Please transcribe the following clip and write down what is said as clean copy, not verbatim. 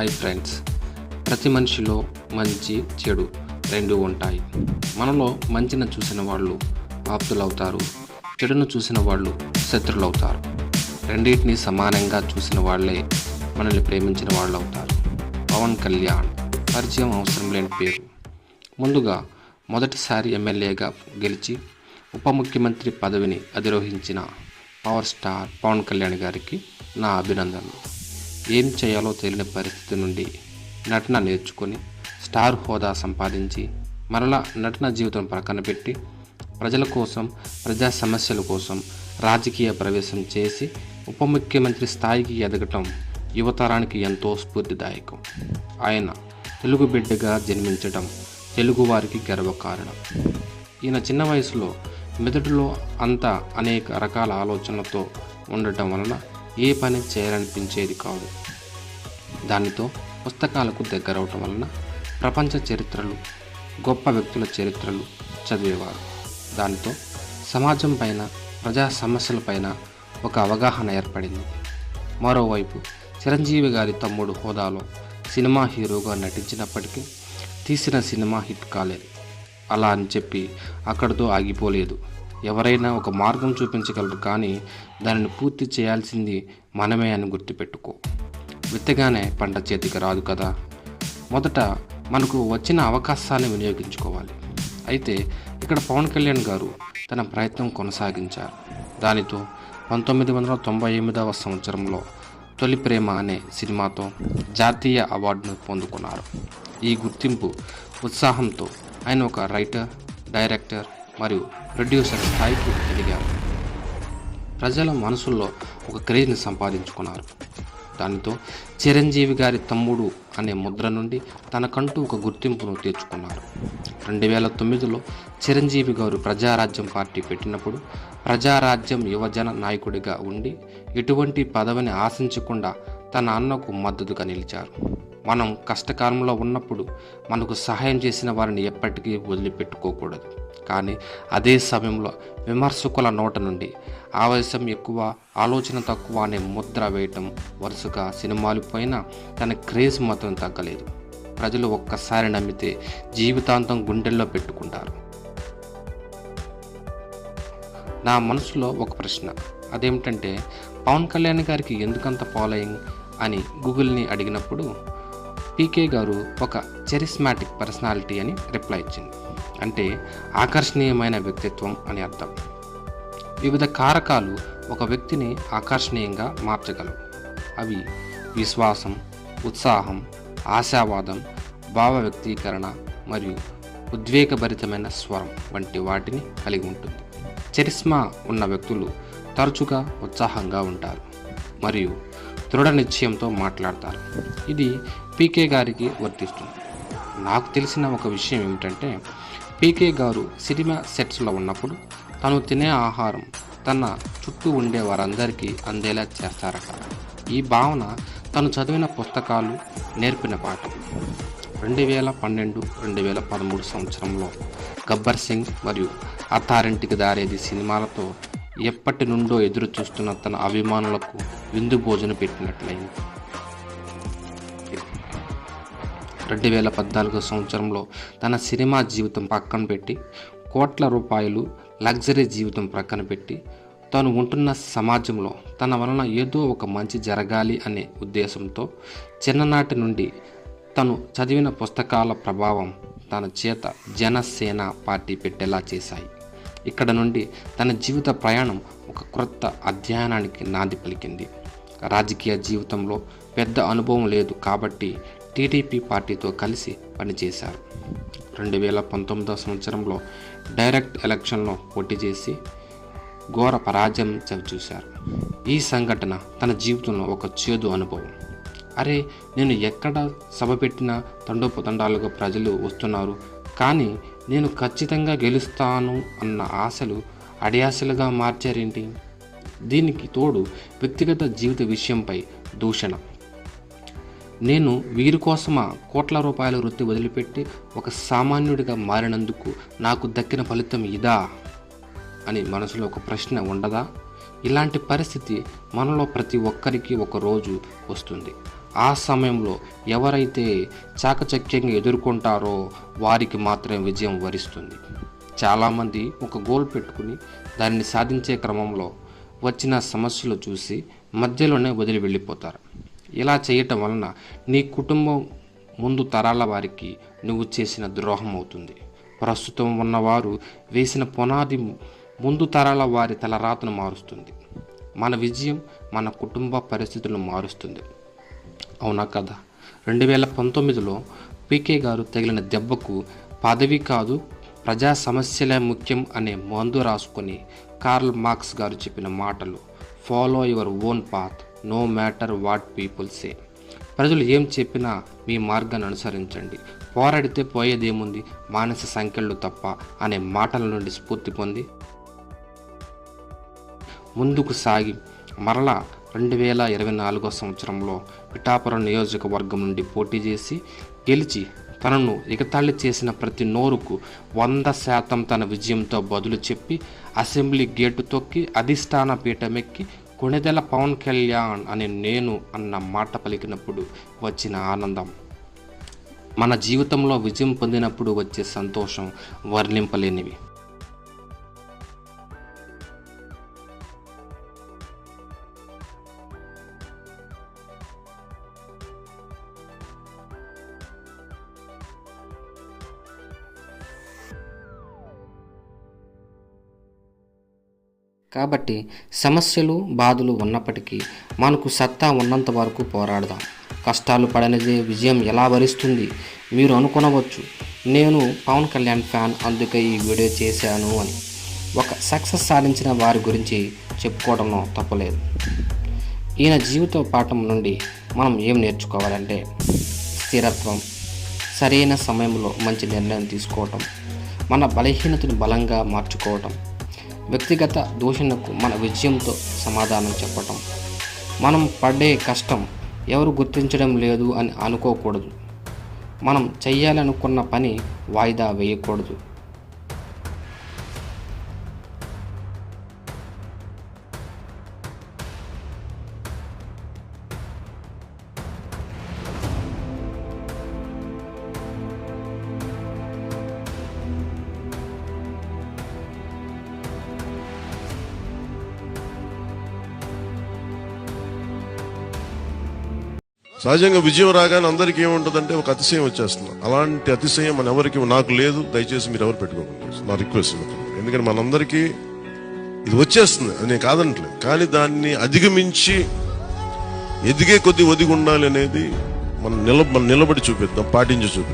Hi friends, ప్రతి మనిషిలో మంచి చెడు రెండు ఉంటాయి. మనలో మంచిని చూసిన వాళ్ళు ఆప్తులవుతారు, చెడును చూసిన వాళ్ళు శత్రులవుతారు. రెండింటిని సమానంగా చూసిన వాళ్ళే మనల్ని ప్రేమించిన వాళ్ళు అవుతారు. పవన్ కళ్యాణ్ పరిచయం అవసరం లేని పేరు. ముందుగా మొదటిసారి ఎమ్మెల్యేగా గెలిచి ఉప ముఖ్యమంత్రి పదవిని అధిరోహించిన పవర్ స్టార్ పవన్ కళ్యాణ్ గారికి నా అభినందనలు. ఏం చేయాలో తెలియని పరిస్థితి నుండి నటన నేర్చుకొని స్టార్ హోదా సంపాదించి మరలా నటన జీవితం ప్రక్కన పెట్టి ప్రజల కోసం, ప్రజా సమస్యల కోసం రాజకీయ ప్రవేశం చేసి ఉప ముఖ్యమంత్రి స్థాయికి ఎదగటం యువతరానికి ఎంతో స్ఫూర్తిదాయకం. ఆయన తెలుగు బిడ్డగా జన్మించడం తెలుగువారికి గర్వకారణం. ఈయన చిన్న వయసులో మెదడులో అంతా అనేక రకాల ఆలోచనలతో ఉండటం వలన ఏ పని చేయాలనిపించేది కాదు. దానితో పుస్తకాలకు దగ్గరవటం వలన ప్రపంచ చరిత్రలు, గొప్ప వ్యక్తుల చరిత్రలు చదివేవారు. దానితో సమాజం పైన, ప్రజా సమస్యలపైన ఒక అవగాహన ఏర్పడింది. మరోవైపు చిరంజీవి గారి తమ్ముడు హోదాలో సినిమా హీరోగా నటించినప్పటికీ తీసిన సినిమా హిట్ కాలేదు. అలా అని చెప్పి అక్కడితో ఆగిపోలేదు. ఎవరైనా ఒక మార్గం చూపించగలరు, కానీ దానిని పూర్తి చేయాల్సింది మనమే అని గుర్తుపెట్టుకో. విత్తగానే పంట చేతికి రాదు కదా. మొదట మనకు వచ్చిన అవకాశాన్ని వినియోగించుకోవాలి. అయితే ఇక్కడ పవన్ కళ్యాణ్ గారు తన ప్రయత్నం కొనసాగించారు. దానితో 1998వ సంవత్సరంలో తొలి ప్రేమ అనే సినిమాతో జాతీయ అవార్డును పొందుకున్నారు. ఈ గుర్తింపు, ఉత్సాహంతో ఆయన ఒక రైటర్, డైరెక్టర్ మరియు ప్రొడ్యూసర్ స్థాయికి ఎదిగారు. ప్రజల మనసుల్లో ఒక క్రేజ్ని సంపాదించుకున్నారు. దానితో చిరంజీవి గారి తమ్ముడు అనే ముద్ర నుండి తనకంటూ ఒక గుర్తింపును తెచ్చుకున్నారు. 2009లో చిరంజీవి గారు ప్రజారాజ్యం పార్టీ పెట్టినప్పుడు ప్రజారాజ్యం యువజన నాయకుడిగా ఉండి ఎటువంటి పదవిని ఆశించకుండా తన అన్నకు మద్దతుగా నిలిచారు. మనం కష్టకాలంలో ఉన్నప్పుడు మనకు సహాయం చేసిన వారిని ఎప్పటికీ వదిలిపెట్టుకోకూడదు. కానీ అదే సమయంలో విమర్శకుల నోట నుండి ఆవేశం ఎక్కువ, ఆలోచన తక్కువ అనే ముద్ర వేయటం వరుసగా సినిమాలు పోయినా తన క్రేజ్ మాత్రం తగ్గలేదు. ప్రజలు ఒక్కసారి నమ్మితే జీవితాంతం గుండెల్లో పెట్టుకుంటారు. నా మనసులో ఒక ప్రశ్న, అదేమిటంటే పవన్ కళ్యాణ్ గారికి ఎందుకంత ఫాలోయింగ్ అని గూగుల్ని అడిగినప్పుడు పీకే గారు ఒక చరిస్మాటిక్ పర్సనాలిటీ అని రిప్లై ఇచ్చింది. అంటే ఆకర్షణీయమైన వ్యక్తిత్వం అని అర్థం. వివిధ కారకాలు ఒక వ్యక్తిని ఆకర్షణీయంగా మార్చగలవు. అవి విశ్వాసం, ఉత్సాహం, ఆశావాదం, భావ వ్యక్తీకరణ మరియు ఉద్వేగభరితమైన స్వరం వంటి వాటిని కలిగి ఉంటుంది. చరిస్మా ఉన్న వ్యక్తులు తరచుగా ఉత్సాహంగా ఉంటారు మరియు దృఢ నిశ్చయంతో మాట్లాడతారు. ఇది పీకే గారికి వర్తిస్తుంది. నాకు తెలిసిన ఒక విషయం ఏమిటంటే పీకే గారు సినిమా సెట్స్లో ఉన్నప్పుడు తను తినే ఆహారం తన చుట్టూ ఉండే వారందరికీ అందేలా చేస్తారట. ఈ భావన తను చదివిన పుస్తకాలు నేర్పిన పాఠం. 2012-2013 సంవత్సరంలో గబ్బర్ సింగ్ మరియు అత్తారింటికి దారేది సినిమాలతో ఎప్పటి నుండో ఎదురు చూస్తున్న తన అభిమానులకు విందు భోజనం పెట్టినట్లయింది. 2014 సంవత్సరంలో తన సినిమా జీవితం పక్కన పెట్టి, కోట్ల రూపాయలు లగ్జరీ జీవితం ప్రక్కన పెట్టి, తాను ఉంటున్న సమాజంలో తన వలన ఏదో ఒక మంచి జరగాలి అనే ఉద్దేశంతో చిన్ననాటి నుండి తను చదివిన పుస్తకాల ప్రభావం తన చేత జనసేన పార్టీ పెట్టేలా చేశాయి. ఇక్కడ నుండి తన జీవిత ప్రయాణం ఒక క్రొత్త అధ్యయనానికి నాంది పలికింది. రాజకీయ జీవితంలో పెద్ద అనుభవం లేదు కాబట్టి టీడీపీ పార్టీతో కలిసి పనిచేశారు. 2019 సంవత్సరంలో డైరెక్ట్ ఎలక్షన్లో పోటీ చేసి ఘోర పరాజయం చవిచూశారు. ఈ సంఘటన తన జీవితంలో ఒక చేదు అనుభవం. అరే, నేను ఎక్కడ సభ పెట్టినా తండోపతండాలుగా ప్రజలు వస్తున్నారు, కానీ నేను ఖచ్చితంగా గెలుస్తాను అన్న ఆశలు అడియాశలుగా మార్చారేంటి? దీనికి తోడు వ్యక్తిగత జీవిత విషయంపై దూషణ. నేను వీరి కోసమా కోట్ల రూపాయల వృత్తి వదిలిపెట్టి ఒక సామాన్యుడిగా మారినందుకు నాకు దక్కిన ఫలితం ఇదా అని మనసులో ఒక ప్రశ్న ఉండదా? ఇలాంటి పరిస్థితి మనలో ప్రతి ఒక్కరికి ఒక రోజు వస్తుంది. ఆ సమయంలో ఎవరైతే చాకచక్యంగా ఎదుర్కొంటారో వారికి మాత్రమే విజయం వరిస్తుంది. చాలామంది ఒక గోల్ పెట్టుకుని దాన్ని సాధించే క్రమంలో వచ్చిన సమస్యలు చూసి మధ్యలోనే వదిలి వెళ్ళిపోతారు. ఇలా చేయటం వలన నీ కుటుంబం ముందు తరాల వారికి నువ్వు చేసిన ద్రోహం అవుతుంది. ప్రస్తుతం ఉన్నవారు వేసిన పునాది ముందు తరాల వారి తలరాతను మారుస్తుంది. మన విజయం మన కుటుంబ పరిస్థితులను మారుస్తుంది. అవునా కదా? 2019లో పీకే గారు తగిలిన దెబ్బకు పదవి కాదు ప్రజా సమస్యలే ముఖ్యం అనే మందు రాసుకొని కార్ల్ మార్క్స్ గారు చెప్పిన మాటలు, follow your own path no matter what people say. ప్రజలు ఏం చెప్పినా మీ మార్గాన్ని అనుసరించండి, పోరాడితే పోయేదేముంది, మానసిక సంఖ్యలు తప్ప అనే మాటల నుండి స్ఫూర్తి పొంది ముందుకు సాగి మరలా 2024 సంవత్సరంలో పిఠాపురం నియోజకవర్గం నుండి పోటీ చేసి గెలిచి తనను ఎగతాళి చేసిన ప్రతి నోరుకు 100% తన విజయంతో బదులు చెప్పి అసెంబ్లీ గేటు తొక్కి అధిష్టాన పీఠమెక్కి కొణిదెల పవన్ కళ్యాణ్ అని నేను అన్న మాట పలికినప్పుడు వచ్చిన ఆనందం, మన జీవితంలో విజయం పొందినప్పుడు వచ్చే సంతోషం వర్ణింపలేనివి. కాబట్టి సమస్యలు బాధలు ఉన్నప్పటికీ మనకు సత్తా ఉన్నంత వరకు పోరాడదాం. కష్టాలు పడనిదే విజయం ఎలా వరిస్తుంది? మీరు అనుకొనవచ్చు, నేను పవన్ కళ్యాణ్ ఫ్యాన్ అందుకే ఈ వీడియో చేశాను అని. ఒక సక్సెస్ సాధించిన వారి గురించి చెప్పుకోవడంలో తప్పలేదు. ఈయన జీవిత పాఠం నుండి మనం ఏం నేర్చుకోవాలంటే స్థిరత్వం, సరైన సమయంలో మంచి నిర్ణయం తీసుకోవటం, మన బలహీనతను బలంగా మార్చుకోవటం, వ్యక్తిగత దూషణకు మన విజయంతో సమాధానం చెప్పటం, మనం పడే కష్టం ఎవరు గుర్తించడం లేదు అని అనుకోకూడదు, మనం చెయ్యాలనుకున్న పని వాయిదా వేయకూడదు. సహజంగా విజయం రాగానే అందరికీ ఏముంటుందంటే ఒక అతిశయం వచ్చేస్తుంది. అలాంటి అతిశయం మన ఎవరికి నాకు లేదు, దయచేసి మీరు ఎవరు పెట్టుకోకండి, నా రిక్వెస్ట్. ఎందుకంటే మనందరికీ ఇది వచ్చేస్తుంది, అది నేను కాదనట్లేదు. కానీ దాన్ని అధిగమించి ఎదిగే కొద్ది ఒదిగి ఉండాలి అనేది మనం నిలబడి చూపిద్దాం, పాటించి చూపిద్దాం.